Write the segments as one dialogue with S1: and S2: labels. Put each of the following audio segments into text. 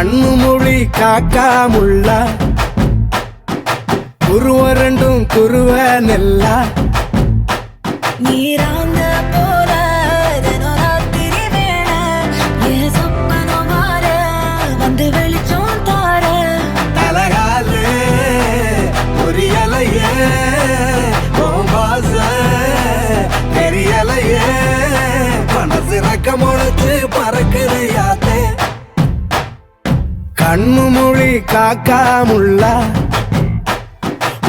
S1: கண்ணு மொழி காக்கா முள்ளா குருவ ரெண்டும் குருவ நெல்லா
S2: நீராங்க போல தினராத்திரி வேள என் சொப்பனம் வார வந்து வெளிச்சம் தார
S1: தலகாலு புரியலையே பாச தெரியலையே மனசு ரக்க முளைச்சு பறக்குது யாத்தே கண்ணு மொழி காக்கா முள்ளா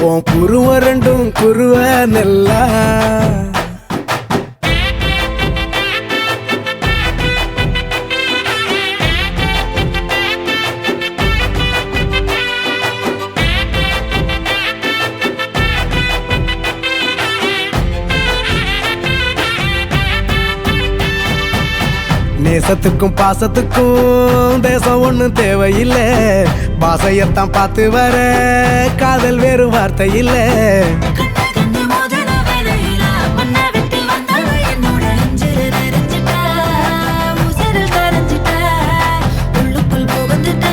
S1: உன் குருவ ரெண்டும் குருவ நெல்லா நேசத்துக்கும் பாசத்துக்கும் தேசம் ஒண்ணும் தேவையில்லை பாசையத்தான் பார்த்து வர காதல் வேறு வார்த்தை இல்லை
S2: கண்ணு மோதின வேளையில மண்ணை விட்டு வந்தவ என்னோட நெஞ்சில நிறைஞ்சிட்ட உசிரில் கரைஞ்சிட்ட உள்ளுக்குள் புகுந்துட்ட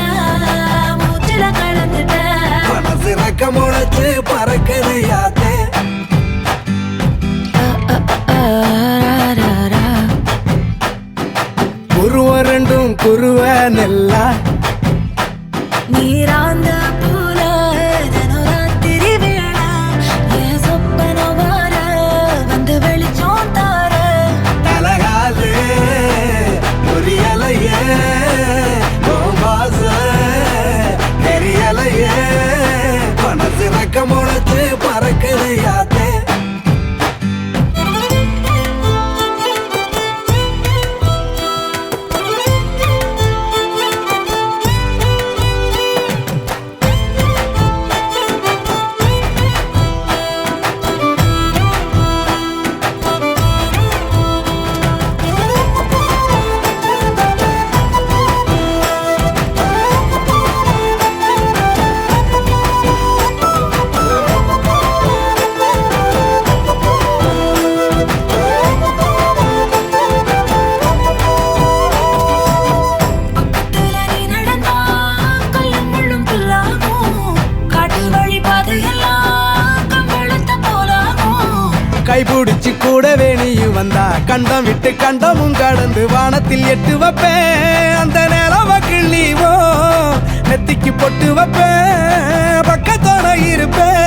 S2: மூச்சில கலந்துட்ட
S1: மனசு ரக்க முளைச்சு பறக்குது யாத்தே குருவ ரெண்டும் குருவ நெல்லா
S2: நீராந்த போல தினராத்திரி வேள என் சொப்பனம் வார வந்து வெளிச்சம் தார
S1: தலகாலு புரியலையே பாச தெரியலையே மனசு ரக்க முளைச்சு பறக்குது யாத்தே கைபிடிச்சு கூடவே நீயும் வந்தா கண்டம் விட்டு கண்டமும் கடந்து வானத்தில் எட்டு வைப்பேன் அந்த நிலவ கிள்ளிவோ நெத்திக்கு பொட்டு வைப்பேன் பக்கத்தோட இருப்பேன்